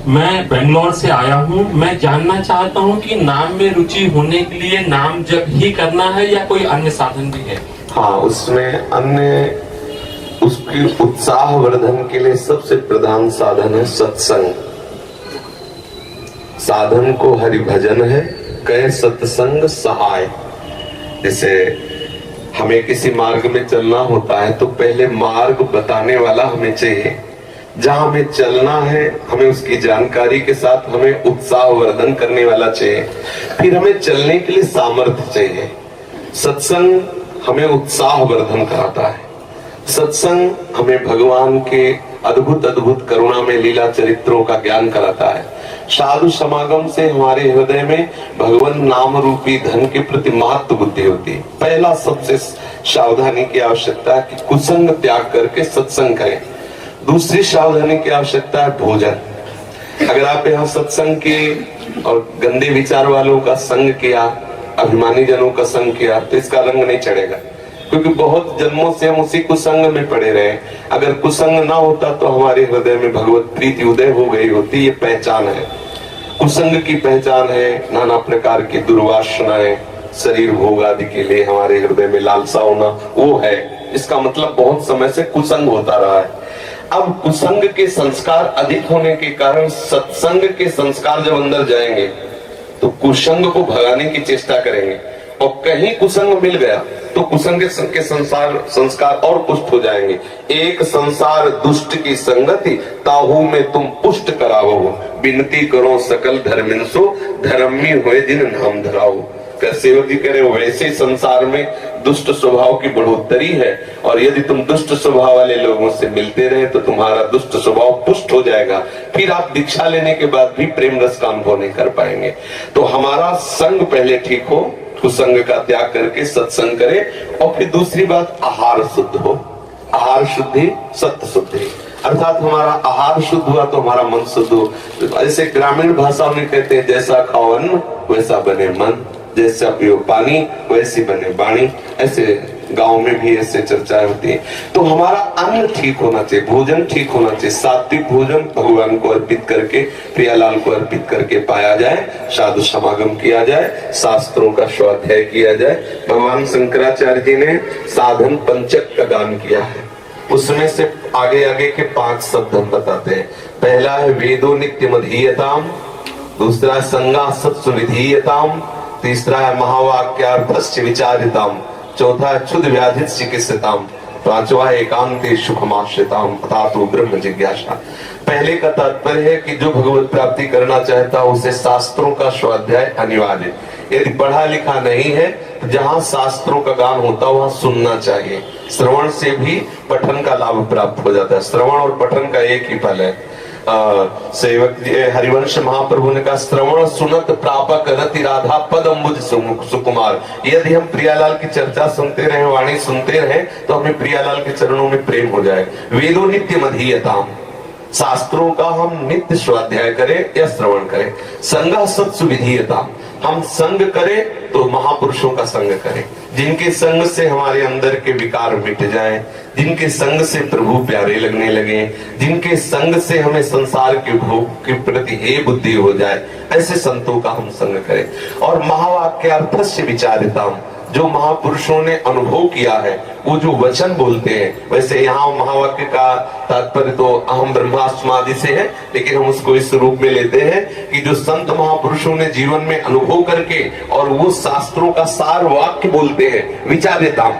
मैं बेंगलोर से आया हूँ। मैं जानना चाहता हूँ कि नाम में रुचि होने के लिए नाम जप ही करना है या कोई अन्य साधन भी है? हाँ, उसमें अन्य उसकी उत्साह वर्धन के लिए सबसे प्रधान साधन है सत्संग। साधन को हरि भजन है, कहे सत्संग सहाय। जैसे हमें किसी मार्ग में चलना होता है तो पहले मार्ग बताने वाला हमें चाहिए, जहां हमें चलना है हमें उसकी जानकारी के साथ हमें उत्साह वर्धन करने वाला चाहिए, फिर हमें चलने के लिए सामर्थ्य चाहिए। सत्संग हमें उत्साह वर्धन कराता है। सत्संग हमें भगवान के अद्भुत अद्भुत करुणा में लीला चरित्रों का ज्ञान कराता है। साधु समागम से हमारे हृदय में भगवान नाम रूपी धन के प्रति महत्व बुद्धि होती है। पहला सबसे सावधानी की आवश्यकता है कि कुसंग त्याग करके सत्संग करें। दूसरी सावधानी की आवश्यकता है भोजन। अगर आप यहाँ सत्संग किए और गंदे विचार वालों का संग किया, अभिमानी जनों का संग किया, तो इसका रंग नहीं चढ़ेगा, क्योंकि बहुत जन्मों से हम उसी कुसंग में पड़े रहे। अगर कुसंग ना होता तो हमारे हृदय में भगवत प्रीति उदय हो गई होती। ये पहचान है, कुसंग की पहचान है। नाना प्रकार की दुर्वासनाएं, शरीर भोग आदि के लिए हमारे हृदय में लालसा होना, वो है। इसका मतलब बहुत समय से कुसंग होता रहा है। अब कुसंग के संस्कार अधिक होने के कारण सत्संग के संस्कार जब अंदर जाएंगे तो कुसंग को भगाने की चेष्टा करेंगे, और कहीं कुसंग मिल गया तो कुसंग के संस्कार और पुष्ट हो जाएंगे। एक संसार दुष्ट की संगति, ताहू में तुम पुष्ट करावो। विनती करो सकल धर्मिंसो, धर्मी हुए जिन नाम धराओ। सेवक जी कह रहे हो वैसे संसार में दुष्ट स्वभाव की बढ़ोतरी है, और यदि तुम दुष्ट स्वभाव वाले लोगों से मिलते रहे तो तुम्हारा दुष्ट स्वभाव पुष्ट हो जाएगा। फिर आप दीक्षा लेने के बाद भी प्रेम रस का अनुभव नहीं कर पाएंगे। तो हमारा संग पहले ठीक हो, कुसंग का त्याग करके सत्संग करे। और फिर दूसरी बात, आहार शुद्ध हो। आहार शुद्धि सत्य शुद्धि, अर्थात हमारा आहार शुद्ध हुआ तो हमारा मन शुद्ध हो। ऐसे ग्रामीण भाषा में कहते हैं, जैसा खाओ अन्न वैसा बने मन, जैसा पियो पानी वैसी बने वाणी। ऐसे गांव में भी ऐसे चर्चाएं होती है। तो हमारा अन्न ठीक होना चाहिए, भोजन ठीक होना चाहिए। सात्विक भोजन भगवान को अर्पित करके, प्रियालाल को अर्पित करके पाया जाए, साधु समागम किया जाए, शास्त्रों का स्वाध्याय किया जाए। भगवान शंकराचार्य जी ने साधन पंचक का गान किया है, उसमें से आगे आगे के 5 शब्द हम बताते हैं। पहला है वेदो नित्यमधीयताम, दूसरा है संगा सत्सु विधीयताम, तीसरा है महावाक्यार्थस्य विचारिताम, चौथा है क्षुद्र व्याधित चिकित्सिताम, पांचवा है एकांते सुखमाश्रिताम अथातो ब्रह्म जिज्ञासा। पहले का तात्पर्य है कि जो भगवत प्राप्ति करना चाहता है उसे शास्त्रों का स्वाध्याय अनिवार्य। यदि पढ़ा लिखा नहीं है तो जहाँ शास्त्रों का गान होता है वहाँ सुनना चाहिए। श्रवण से भी पठन का लाभ प्राप्त हो जाता है। श्रवण और पठन का एक ही फल है। सेवक हरिवंश महाप्रभु ने कहा, श्रवण सुनत प्रापक रति राधा पद अम्बुज सुकुमार। यदि हम प्रियालाल की चर्चा सुनते रहे, वाणी सुनते रहे, तो हमें प्रियालाल के चरणों में प्रेम हो जाए। वेदो नित्य मधीयताम, शास्त्रों का हम नित्य स्वाध्याय करें या श्रवण करें। संगा सत्सु विधीयताम, हम संग करें तो महापुरुषों का संग करें, जिनके संग से हमारे अंदर के विकार मिट जाएं, जिनके संग से प्रभु प्यारे लगने लगे, जिनके संग से हमें संसार के भोग के प्रति हे बुद्धि हो जाए, ऐसे संतों का हम संग करें। और महावाक्यार्थस्य विचारिताम, जो महापुरुषों ने अनुभव किया है, वो जो वचन बोलते हैं, वैसे यहाँ महावाक्य का तात्पर्य तो अहम ब्रह्मास्मादि से है, लेकिन हम उसको इस रूप में लेते हैं कि जो संत महापुरुषों ने जीवन में अनुभव करके और वो शास्त्रों का सार वाक्य बोलते हैं, विचारिताम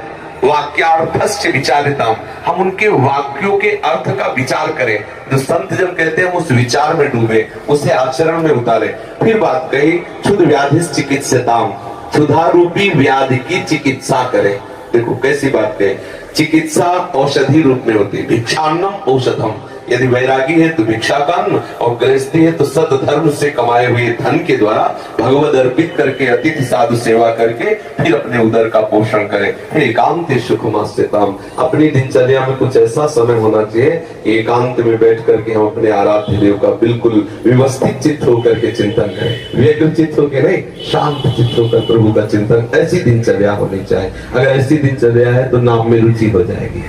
वाक्यार्थस्य विचारिताम, हम उनके वाक्यों के अर्थ का विचार करें। जो संत जन कहते हैं हम उस विचार में डूबे, उसे आचरण में उतारे। फिर बात कही क्षुद्र व्याधि चिकित्सिताम, क्षुधा रूपी व्याधि की चिकित्सा करें। देखो कैसी बात है, चिकित्सा औषधि रूप में होती है। भिक्षान्नम औषधम, यदि वैरागी है तो भिक्षा का अन्न, और गृहस्थी है तो सत धर्म से कमाए हुए धन के द्वारा भगवद अर्पित करके अतिथि साधु सेवा करके फिर अपने उदर का पोषण करें। एकांत सुखमास्यताम, अपनी दिनचर्या में कुछ ऐसा समय होना चाहिए एकांत में बैठ करके हम अपने आराध्य देव का बिल्कुल व्यवस्थित चित्त होकर के चिंतन करें। व्यग्र चित्त होकर नहीं, शांत चित्त होकर प्रभु का चिंतन, ऐसी दिनचर्या होनी चाहिए। अगर ऐसी दिनचर्या है तो नाम में रुचि हो जाएगी।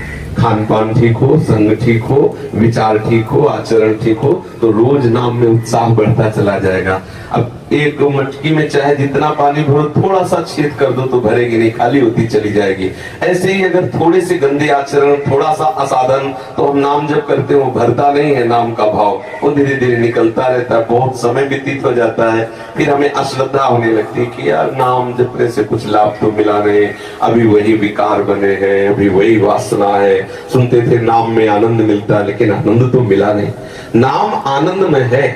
खान पान ठीक हो, संग ठीक हो, विचार ठीक हो, आचरण ठीक हो, तो रोज नाम में उत्साह बढ़ता चला जाएगा। अब एक मटकी में चाहे जितना पानी भरो, थोड़ा सा छेद कर दो तो भरेगी नहीं, खाली होती चली जाएगी। ऐसे ही अगर थोड़े से गंदे आचरण, थोड़ा सा असाधन, तो हम नाम जब करते हो भरता नहीं है नाम का भाव, वो धीरे धीरे निकलता रहता है। बहुत समय व्यतीत हो जाता है, फिर हमें अश्रद्धा होने लगती है कि यार नाम जपने से कुछ लाभ तो मिला नहीं, अभी वही विकार बने हैं, अभी वही वासना है। सुनते थे नाम में आनंद मिलता है, लेकिन आनंद तो मिला नहीं। नाम आनंद में है,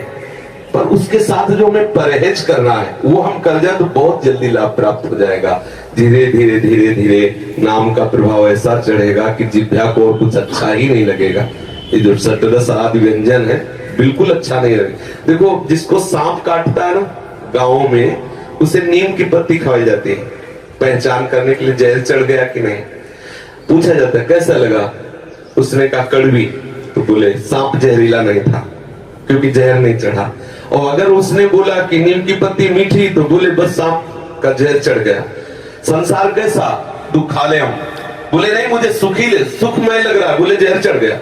पर उसके साथ जो हमें परहेज करना है वो हम कर जाए तो बहुत जल्दी लाभ प्राप्त हो जाएगा। धीरे धीरे धीरे धीरे नाम का प्रभाव ऐसा चढ़ेगा कि जिह्वा को और कुछ अच्छा ही नहीं लगेगा। ये जो षटरस आदि व्यंजन है बिल्कुल अच्छा नहीं लगेगा। देखो, जिसको सांप काटता है ना गाँव में, उसे नीम की पत्ती खवाई जाती है पहचान करने के लिए, जहर चढ़ गया कि नहीं। पूछा जाता है कैसा लगा, उसने कहा कड़वी, तो बोले सांप जहरीला नहीं था क्योंकि जहर नहीं चढ़ा। और अगर उसने बोला कि नीम की पत्ती मीठी, तो बोले बस सांप का जहर चढ़ गया। संसार कैसा, तू खा ले, हम बोले नहीं मुझे सुखमय लग रहा है, बोले जहर चढ़ गया।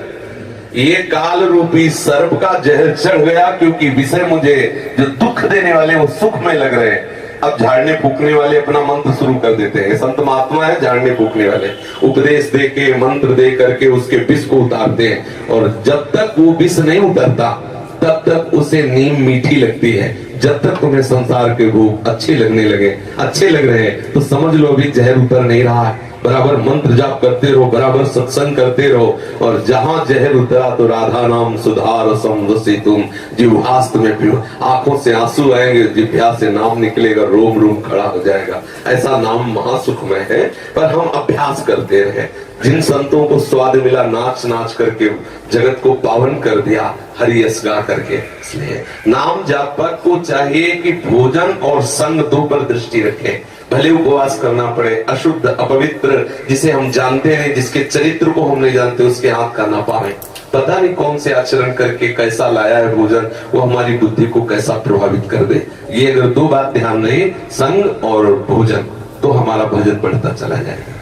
ये काल रूपी सर्प का जहर चढ़ गया, क्योंकि विषय मुझे जो दुख देने वाले वो सुखमय लग रहे हैं। अब झाड़ने फूकने वाले अपना मंत्र शुरू कर देते हैं। संत महात्मा है झाड़ने फूकने वाले, उपदेश दे के मंत्र दे करके उसके विष को उतारते हैं। और जब तक वो विष नहीं उतरता तब तक उसे नीम मीठी लगती है। जब तक तुम्हें संसार के भोग अच्छे लगने लगे, अच्छे लग रहे हैं, तो समझ लो अभी जहर उतर नहीं रहा है। बराबर मंत्र जाप करते रहो, बराबर सत्संग करते रहो, और जहां जहर उतरा तो राधा नाम सुधार समवसी तुम जिह्वास्त में पियो। आंखों से आंसू आएंगे, जिह्वा से नाम निकलेगा, रोम रोम खड़ा हो जाएगा। ऐसा नाम महासुखमय है, पर हम अभ्यास करते रहे। जिन संतों को स्वाद मिला नाच नाच करके जगत को पावन कर दिया, हरि यश गा करके, इसलिए नाम जापक को चाहिए कि भोजन और संग दो पर दृष्टि रखें। भले उपवास करना पड़े, अशुद्ध अपवित्र जिसे हम जानते नहीं, जिसके चरित्र को हम नहीं जानते, उसके हाथ का ना पावे। पता नहीं कौन से आचरण करके कैसा लाया है भोजन, वो हमारी बुद्धि को कैसा प्रभावित कर दे। ये अगर दो बात ध्यान रहे, संग और भोजन, तो हमारा भजन बढ़ता चला जाएगा।